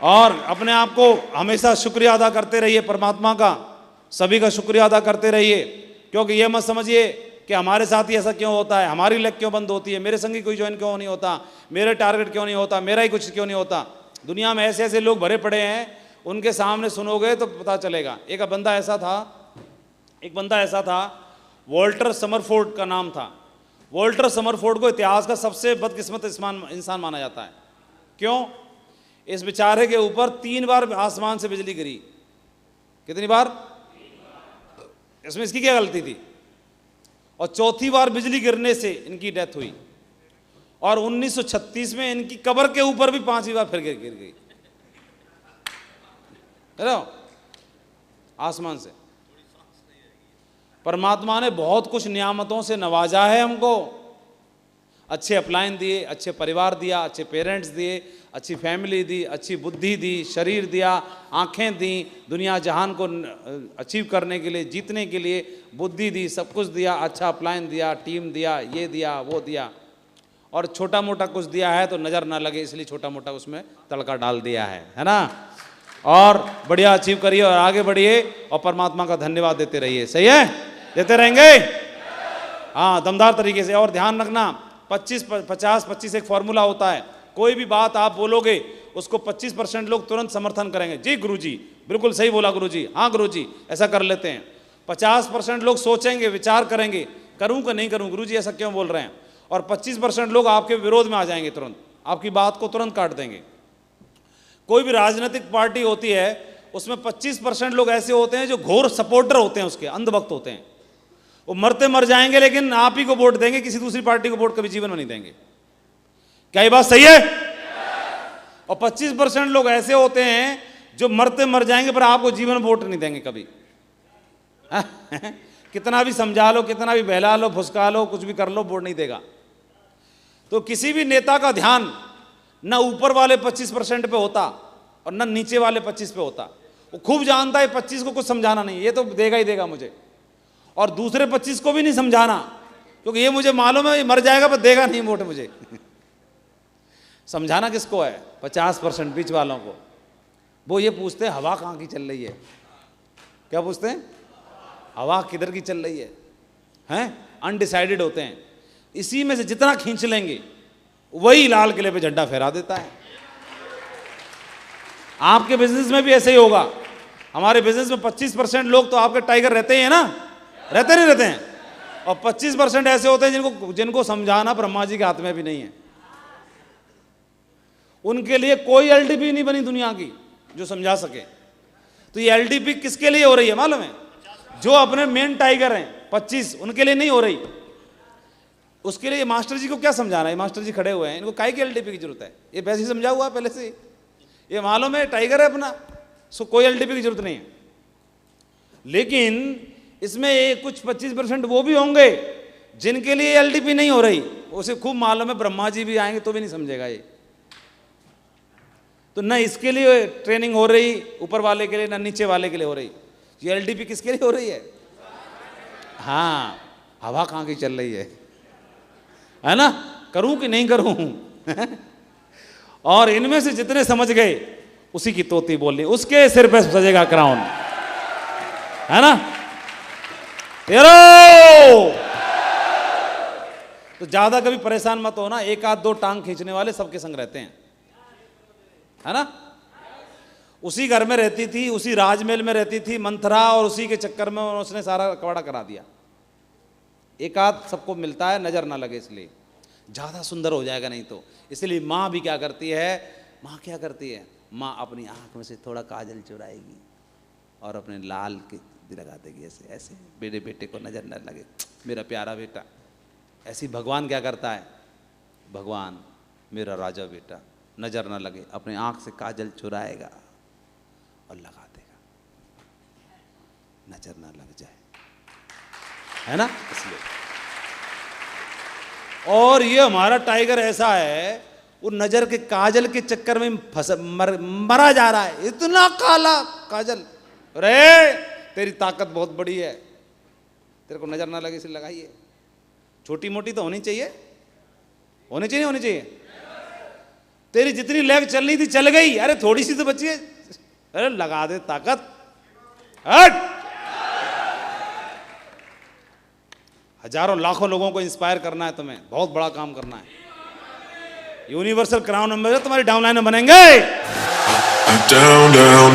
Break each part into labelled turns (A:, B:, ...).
A: और अपने आप को हमेशा शुक्रिया अदा करते रहिए परमात्मा का, सभी का शुक्रिया अदा करते रहिए। क्योंकि ये मत समझिए कि हमारे साथ ही ऐसा क्यों होता है, हमारी लेग क्यों बंद होती है, मेरे संगी कोई ज्वाइन क्यों नहीं होता, मेरे टारगेट क्यों नहीं होता, मेरा ही कुछ क्यों नहीं होता। दुनिया में ऐसे ऐसे लोग भरे पड़े हैं, उनके सामने सुनोगे तो पता चलेगा। एक बंदा ऐसा था, वॉल्टर समरफोर्ड का नाम था। वॉल्टर समरफोर्ड को इतिहास का सबसे बदकिस्मत इंसान माना जाता है। क्यों? इस बेचारे के ऊपर 3 बार आसमान से बिजली गिरी। कितनी बार? इसमें इसकी क्या गलती थी? और चौथी बार बिजली गिरने से इनकी डेथ हुई। और 1936 में इनकी कब्र के ऊपर भी 5वीं बार फिर गिर गई। हेलो, आसमान से। परमात्मा ने बहुत कुछ नियामतों से नवाजा है हमको। अच्छे अप्लायंस दिए, अच्छे परिवार दिया, अच्छे पेरेंट्स दिए, अच्छी फैमिली दी, अच्छी बुद्धि दी, शरीर दिया, आंखें दी, दुनिया जहान को अचीव करने के लिए, जीतने के लिए बुद्धि दी, सब कुछ दिया, अच्छा अप्लायंस दिया, टीम दिया, ये दिया, वो दिया। और छोटा मोटा कुछ दिया है तो नज़र ना लगे, इसलिए छोटा मोटा उसमें तड़का डाल दिया है ना। और बढ़िया अचीव करिए और आगे बढ़िए और परमात्मा का धन्यवाद देते रहिए। सही है? देते रहेंगे? हाँ, दमदार तरीके से। और ध्यान रखना, 25-50-25 एक फॉर्मूला होता है। कोई भी बात आप बोलोगे उसको 25% लोग तुरंत समर्थन करेंगे। जी गुरुजी, बिल्कुल सही बोला गुरुजी, हाँ गुरुजी, ऐसा कर लेते हैं। 50% लोग सोचेंगे, विचार करेंगे, करूं कि नहीं करूं, गुरुजी ऐसा क्यों बोल रहे हैं। और 25% लोग आपके विरोध में आ जाएंगे, तुरंत आपकी बात को तुरंत काट देंगे। कोई भी राजनीतिक पार्टी होती है उसमें 25% लोग ऐसे होते हैं जो घोर सपोर्टर होते हैं, उसके अंधभक्त होते हैं। वो मरते मर जाएंगे लेकिन आप ही को वोट देंगे, किसी दूसरी पार्टी को वोट कभी जीवन में नहीं देंगे। क्या ये बात सही है? और 25% लोग ऐसे होते हैं जो मरते मर जाएंगे पर आपको जीवन में वोट नहीं देंगे कभी। कितना भी समझा लो, कितना भी बहला लो, फुसका लो, कुछ भी कर लो, वोट नहीं देगा। तो किसी भी नेता का ध्यान न ऊपर वाले 25% पे होता और न नीचे वाले 25 पे होता। वो खूब जानता है 25 को कुछ समझाना नहीं, ये तो देगा ही देगा मुझे, और दूसरे 25 को भी नहीं समझाना, क्योंकि ये मुझे मालूम है ये मर जाएगा पर देगा नहीं वोट मुझे। समझाना किसको है? 50% बीच वालों को। वो ये पूछते हैं हवा कहाँ की चल रही है। क्या पूछते हैं? हवा किधर की चल रही है, हैं? अनडिसाइडेड होते हैं। इसी में से जितना खींच लेंगे वही लाल किले पे झंडा फहरा देता है। आपके बिजनेस में भी ऐसे ही होगा। हमारे बिजनेस में 25% लोग तो आपके टाइगर रहते ही हैं ना, रहते नहीं रहते हैं। और 25% ऐसे होते हैं जिनको समझाना ब्रह्मा जी के हाथ में भी नहीं है। उनके लिए कोई एलडीपी नहीं बनी दुनिया की जो समझा सके। तो ये एलडीपी किसके लिए हो रही है मालूम है? जो अपने मेन टाइगर हैं 25, उनके लिए नहीं हो रही। उसके लिए मास्टर जी को क्या समझाना है? मास्टर जी खड़े हुए हैं, इनको काहे की एलडीपी की जरूरत है? ये वैसे ही समझा हुआ है पहले से, ये मालूम है टाइगर है अपना, सो कोई एलडीपी की जरूरत नहीं है। लेकिन इसमें कुछ 25% वो भी होंगे जिनके लिए एलडीपी नहीं हो रही। उसे खूब मालूम है ब्रह्मा जी भी आएंगे तो भी नहीं समझेगा ये। तो न इसके लिए ट्रेनिंग हो रही ऊपर वाले के लिए, न नीचे वाले के लिए हो रही। ये एलडीपी किसके लिए हो रही है? हाँ, हवा कहाँ की चल रही है ना, करूं कि नहीं करूं। और इनमें से जितने समझ गए उसी की तोती बोलनी, उसके सिर पे सजेगा क्राउन, है ना। तेरो तो ज्यादा कभी परेशान मत हो ना, 1-2 टांग खींचने वाले सबके संग रहते हैं, है ना। उसी घर में रहती थी, उसी राजमहल में रहती थी मंथरा, और उसी के चक्कर में उसने सारा कवाड़ा करा दिया। 1-8 सबको मिलता है, नजर ना लगे, इसलिए ज्यादा सुंदर हो जाएगा नहीं तो। इसलिए माँ भी क्या करती है, माँ अपनी आंख में से थोड़ा काजल चुराएगी और अपने लाल के लगा देगी, ऐसे ऐसे, मेरे बेटे को नजर न लगे, मेरा प्यारा बेटा। ऐसी भगवान क्या करता है? भगवान मेरा राजा बेटा, नजर न लगे, अपने आंख से काजल चुराएगा और लगा देगा, नजर ना लग जाए, है ना। इसलिए और ये हमारा टाइगर ऐसा है, वो नजर के काजल के चक्कर में मरा जा रहा है। इतना काला काजल, अरे तेरी ताकत बहुत बड़ी है, तेरे को नजर ना लगे इसलिए लगाइए। छोटी मोटी तो होनी चाहिए, होनी चाहिए। तेरी जितनी लेग चलनी थी चल गई, अरे थोड़ी सी तो बची है, अरे लगा दे ताकत, हट। हजारों लाखों लोगों को इंस्पायर करना है तुम्हें, बहुत बड़ा काम करना है। यूनिवर्सल क्राउन मेंबर तुम्हारी डाउनलाइन में बनेंगे।
B: Down, down.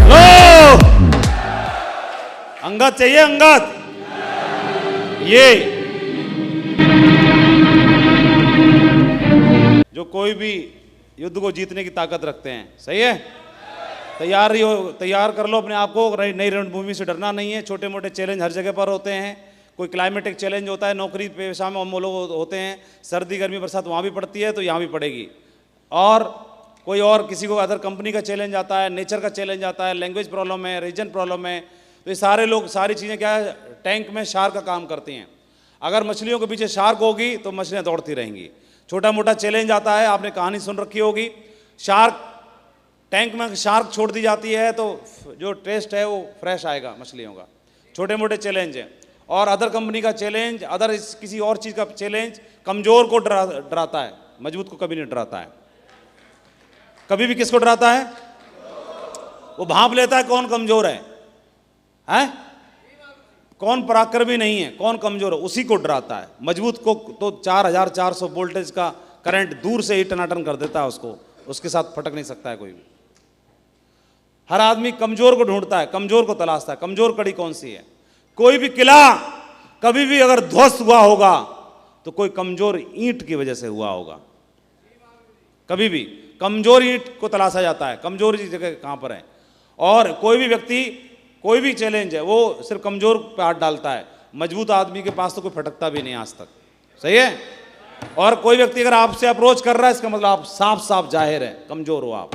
A: लो अंगद चाहिए, अंगद। ये जो कोई भी युद्ध को जीतने की ताकत रखते हैं, सही है, तैयार कर लो अपने आप को। नई रणभूमि से डरना नहीं है। छोटे मोटे चैलेंज हर जगह पर होते हैं। कोई क्लाइमेटिक चैलेंज होता है, नौकरी पेशा में हम लोग होते हैं, सर्दी गर्मी बरसात वहाँ भी पड़ती है तो यहाँ भी पड़ेगी। और कोई और किसी को अदर कंपनी का चैलेंज आता है, नेचर का चैलेंज आता है, लैंग्वेज प्रॉब्लम है, रीजन प्रॉब्लम है, तो ये सारे लोग सारी चीज़ें क्या है, टैंक में शार्क का काम करती हैं। अगर मछलियों के पीछे शार्क होगी तो मछलियाँ दौड़ती रहेंगी। छोटा मोटा चैलेंज आता है, आपने कहानी सुन रखी होगी, शार्क टैंक में शार्क छोड़ दी जाती है तो जो टेस्ट है वो फ्रेश आएगा मछलियों का। छोटे मोटे चैलेंज हैं। और अदर कंपनी का चैलेंज, अदर किसी और चीज़ का चैलेंज कमज़ोर को डराता है, मजबूत को कभी नहीं डराता है। कभी भी किसको डराता है? वो भांप लेता है कौन कमज़ोर है, हैं? कौन पराक्रमी नहीं है, कौन कमज़ोर है, उसी को डराता है। मजबूत को तो 4400 वोल्टेज का करंट दूर से ही टनाटन कर देता है, उसको, उसके साथ फटक नहीं सकता है कोई भी। हर आदमी कमज़ोर को ढूंढता है, कमज़ोर को तलाशता है। कमज़ोर कड़ी कौन सी है? कोई भी किला कभी भी अगर ध्वस्त हुआ होगा तो कोई कमज़ोर ईंट की वजह से हुआ होगा। कभी भी कमज़ोर ईंट को तलाशा जाता है, कमज़ोर जगह कहाँ पर है। और कोई भी व्यक्ति, कोई भी चैलेंज है वो सिर्फ कमज़ोर पे हाथ डालता है। मजबूत आदमी के पास तो कोई फटकता भी नहीं आज तक, सही है। और कोई व्यक्ति अगर आपसे अप्रोच कर रहा है, इसका मतलब आप साफ साफ जाहिर है कमज़ोर हो आप,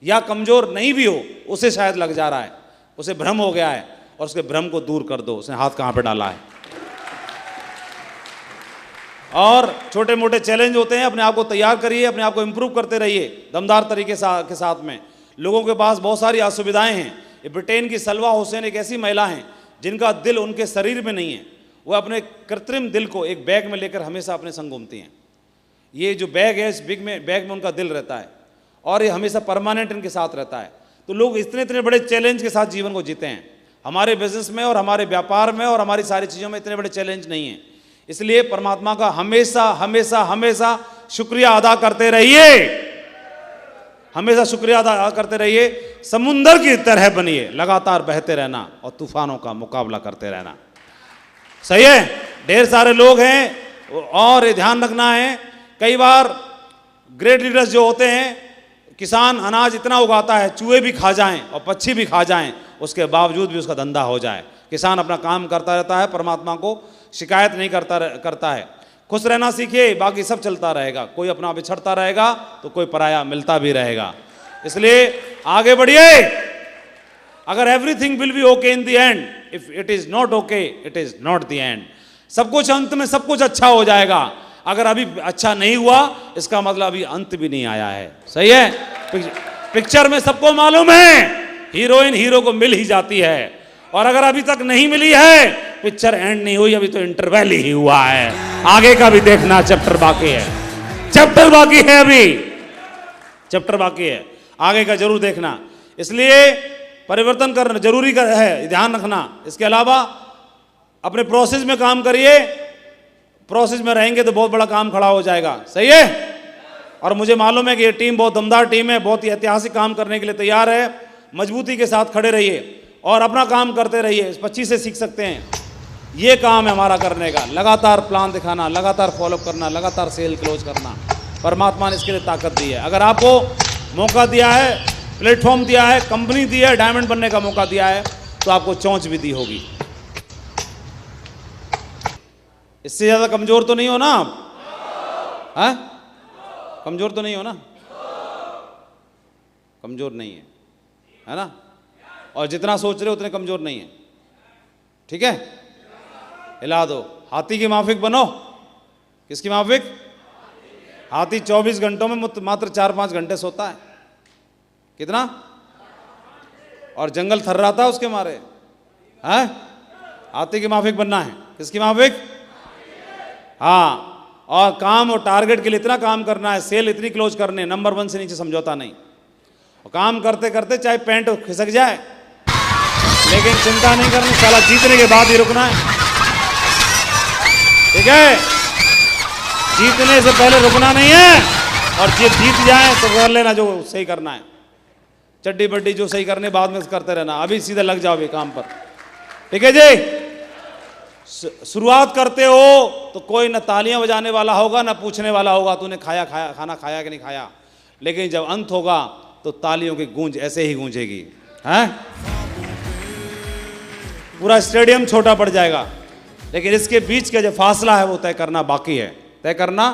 A: या कमज़ोर नहीं भी हो, उसे शायद लग जा रहा है, उसे भ्रम हो गया है, और उसके भ्रम को दूर कर दो। उसने हाथ कहाँ पे डाला है। और छोटे मोटे चैलेंज होते हैं, अपने आप को तैयार करिए, अपने आप को इम्प्रूव करते रहिए दमदार तरीके के साथ में। लोगों के पास बहुत सारी असुविधाएं हैं। ये ब्रिटेन की सलवा हुसैन एक ऐसी महिला हैं जिनका दिल उनके शरीर में नहीं है। वो अपने कृत्रिम दिल को एक बैग में लेकर हमेशा अपने संग घूमती हैं। ये जो बैग है, इस बैग में उनका दिल रहता है और ये हमेशा परमानेंट इनके साथ रहता है। तो लोग इतने इतने बड़े चैलेंज के साथ जीवन को जीते हैं। हमारे बिजनेस में और हमारे व्यापार में और हमारी सारी चीज़ों में इतने बड़े चैलेंज नहीं हैं। इसलिए परमात्मा का हमेशा हमेशा हमेशा शुक्रिया अदा करते रहिए, हमेशा शुक्रिया अदा करते रहिए। समुंदर की तरह बनिए, लगातार बहते रहना और तूफानों का मुकाबला करते रहना, सही है। ढेर सारे लोग हैं और ये ध्यान रखना है, कई बार ग्रेट लीडर्स जो होते हैं, किसान अनाज इतना उगाता है, चूहे भी खा जाएं और पक्षी भी खा जाएं, उसके बावजूद भी उसका धंधा हो जाए। किसान अपना काम करता रहता है, परमात्मा को शिकायत नहीं करता है। खुश रहना सीखिए, बाकी सब चलता रहेगा। कोई अपना बिछड़ता रहेगा तो कोई पराया मिलता भी रहेगा। इसलिए आगे बढ़िए। अगर everything will be okay in the end, if it is not okay it is not the end. सब कुछ अंत में सब कुछ अच्छा हो जाएगा। अगर अभी अच्छा नहीं हुआ इसका मतलब अभी अंत भी नहीं आया है, सही है। पिक्चर में सबको मालूम है हीरोइन हीरो को मिल ही जाती है, और अगर अभी तक नहीं मिली है पिक्चर एंड नहीं हुई, अभी तो इंटरवल ही हुआ है। आगे का भी देखना, चैप्टर बाकी है, चैप्टर बाकी है, अभी चैप्टर बाकी है, आगे का जरूर देखना। इसलिए परिवर्तन करना जरूरी है, ध्यान रखना। इसके अलावा अपने प्रोसेस में काम करिए, प्रोसेस में रहेंगे तो बहुत बड़ा काम खड़ा हो जाएगा, सही है। और मुझे मालूम है कि ये टीम बहुत दमदार टीम है, बहुत ही ऐतिहासिक काम करने के लिए तैयार है। मजबूती के साथ खड़े रहिए और अपना काम करते रहिए। इस 25 से सीख सकते हैं, ये काम है हमारा करने का, लगातार प्लान दिखाना, लगातार फॉलोअप करना, लगातार सेल क्लोज करना। परमात्मा ने इसके लिए ताकत दी है। अगर आपको मौका दिया है, प्लेटफॉर्म दिया है, कंपनी दी है, डायमंड बनने का मौका दिया है, तो आपको चोंच भी दी होगी। इससे ज़्यादा कमज़ोर तो नहीं हो ना आप, हैं? कमज़ोर तो नहीं हो ना, कमज़ोर नहीं है ना। और जितना सोच रहे हो उतने कमज़ोर नहीं है, ठीक है। हिला दो, हाथी की माफिक बनो। किसकी माफिक? हाथी 24 घंटों में मात्र 4-5 घंटे सोता है। कितना? और जंगल थर्राता है उसके मारे, हैं? आते के माफिक बनना है। किसकी माफिक? हाँ, और काम और टारगेट के लिए इतना काम करना है, सेल इतनी क्लोज करने, नंबर 1 से नीचे समझौता नहीं। और काम करते करते चाहे पैंट खिसक जाए, लेकिन चिंता नहीं करनी, साला जीतने के बाद ही रुकना है। ठीक है, जीतने से पहले रुकना नहीं है, और जीत जाए तो कर लेना जो सही करना है। चड्डी बड्डी जो सही करने बाद में करते रहना, अभी सीधे लग जाओ भी काम पर। ठीक है जी, शुरुआत करते हो तो कोई न तालियां बजाने वाला होगा न पूछने वाला होगा तूने खाना खाया कि नहीं खाया, लेकिन जब अंत होगा तो तालियों की गूंज ऐसे ही गूंजेगी, हैं? पूरा स्टेडियम छोटा पड़ जाएगा, लेकिन इसके बीच का जो फासला है वो तय करना बाकी है, तय करना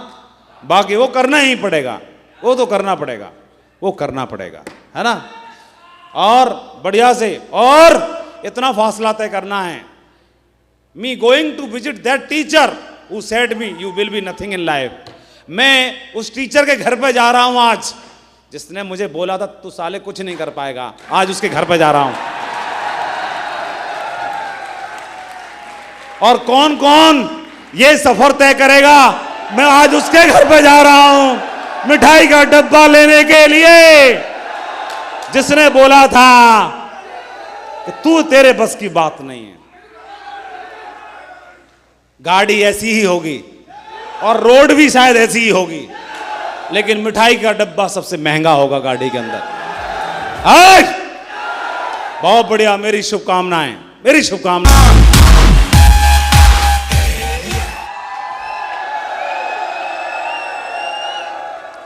A: बाकी, वो करना ही पड़ेगा, वो तो करना पड़ेगा, वो करना पड़ेगा, है ना? और बढ़िया से, और इतना फासला तय करना है, me going to visit that teacher who said me you will be nothing in life. मैं उस टीचर के घर पे जा रहा हूं आज, जिसने मुझे बोला था तू साले कुछ नहीं कर पाएगा, आज उसके घर पे जा रहा हूं। और कौन कौन ये सफर तय करेगा, मैं आज उसके घर पे जा रहा हूं मिठाई का डब्बा लेने के लिए, जिसने बोला था कि तू, तेरे बस की बात नहीं है। गाड़ी ऐसी ही होगी और रोड भी शायद ऐसी ही होगी, लेकिन मिठाई का डब्बा सबसे महंगा होगा गाड़ी के अंदर। बहुत बढ़िया, मेरी शुभकामनाएं, मेरी शुभकामनाएं।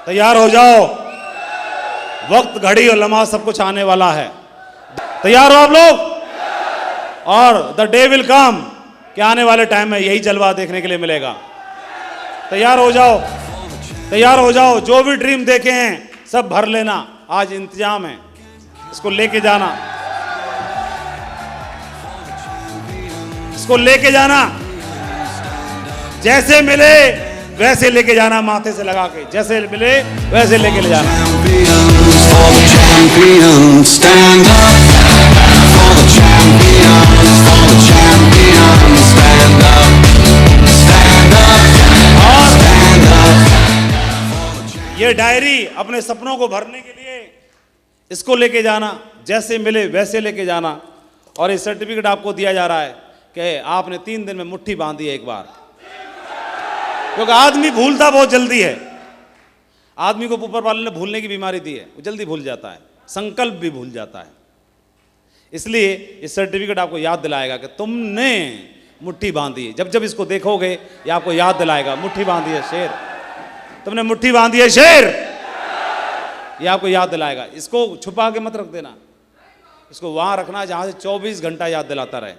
A: तैयार हो जाओ, वक्त, घड़ी और लम्हा सब कुछ आने वाला है। तैयार हो आप लोग? और द डे विल कम, कि आने वाले टाइम में यही जलवा देखने के लिए मिलेगा। तैयार हो जाओ, तैयार हो जाओ, जो भी ड्रीम देखे हैं सब भर लेना, आज इंतजाम है, इसको लेके जाना, इसको लेके जाना, जैसे मिले वैसे लेके जाना, माथे से लगा के, जैसे मिले वैसे लेके ले जाना। ये डायरी अपने सपनों को भरने के लिए इसको लेके जाना, जैसे मिले वैसे लेके जाना। और ये सर्टिफिकेट आपको दिया जा रहा है कि आपने 3 दिन में मुट्ठी बांधी है एक बार, क्योंकि आदमी भूलता बहुत जल्दी है। आदमी को ऊपर वाले ने भूलने की बीमारी दी है, वो जल्दी भूल जाता है, संकल्प भी भूल जाता है। इसलिए ये सर्टिफिकेट आपको याद दिलाएगा कि तुमने मुट्ठी बांधी है। जब जब इसको देखोगे ये आपको याद दिलाएगा, मुट्ठी बांधी है शेर, तुमने मुट्ठी बांधी है शेर, ये आपको याद दिलाएगा। इसको छुपा के मत रख देना, इसको वहां रखना जहां से 24 घंटा याद दिलाता रहे,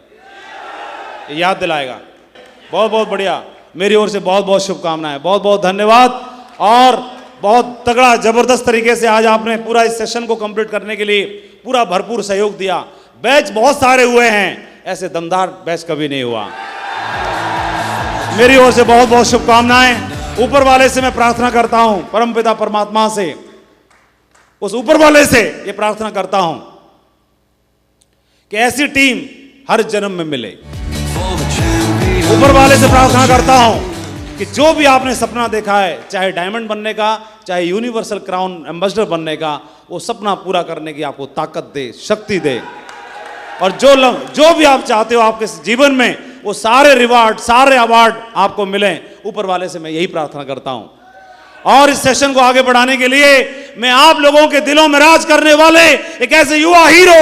A: ये याद दिलाएगा। बहुत बहुत बढ़िया, मेरी ओर से बहुत बहुत शुभकामनाएं, बहुत बहुत धन्यवाद। और बहुत तगड़ा जबरदस्त तरीके से आज आपने पूरा इस सेशन को कंप्लीट करने के लिए पूरा भरपूर सहयोग दिया। बैच बहुत सारे हुए हैं, ऐसे दमदार बैच कभी नहीं हुआ। मेरी ओर से बहुत बहुत शुभकामनाएं। ऊपर वाले से मैं प्रार्थना करता हूं, परमपिता परमात्मा से, उस ऊपर वाले से ये प्रार्थना करता हूं कि ऐसी टीम हर जन्म में मिले। ऊपर वाले से प्रार्थना करता हूं कि जो भी आपने सपना देखा है, चाहे डायमंड बनने का, चाहे यूनिवर्सल क्राउन एम्बेसडर बनने का, वो सपना पूरा करने की आपको ताकत दे, शक्ति दे। और जो भी आप चाहते हो आपके जीवन में, वो सारे रिवार्ड, सारे अवार्ड आपको मिलें। ऊपर वाले से मैं यही प्रार्थना करता हूं। और इस सेशन को आगे बढ़ाने के लिए मैं आप लोगों के दिलों में राज करने वाले एक ऐसे युवा हीरो,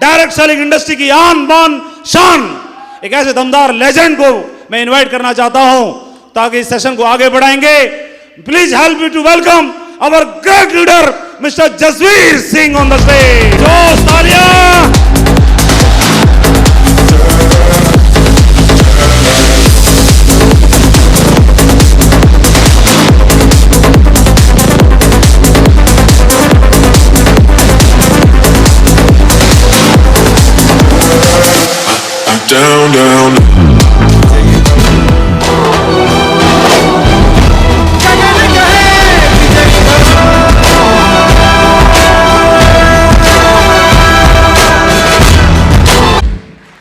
A: डायरेक्ट सेलिंग इंडस्ट्री की आन बान शान, एक ऐसे दमदार लेजेंड को मैं इनवाइट करना चाहता हूं, ताकि इस सेशन को आगे बढ़ाएंगे। Please help me to welcome our great leader mister Jasvir Singh on the stage. जोश, तालियां।
B: Down, down.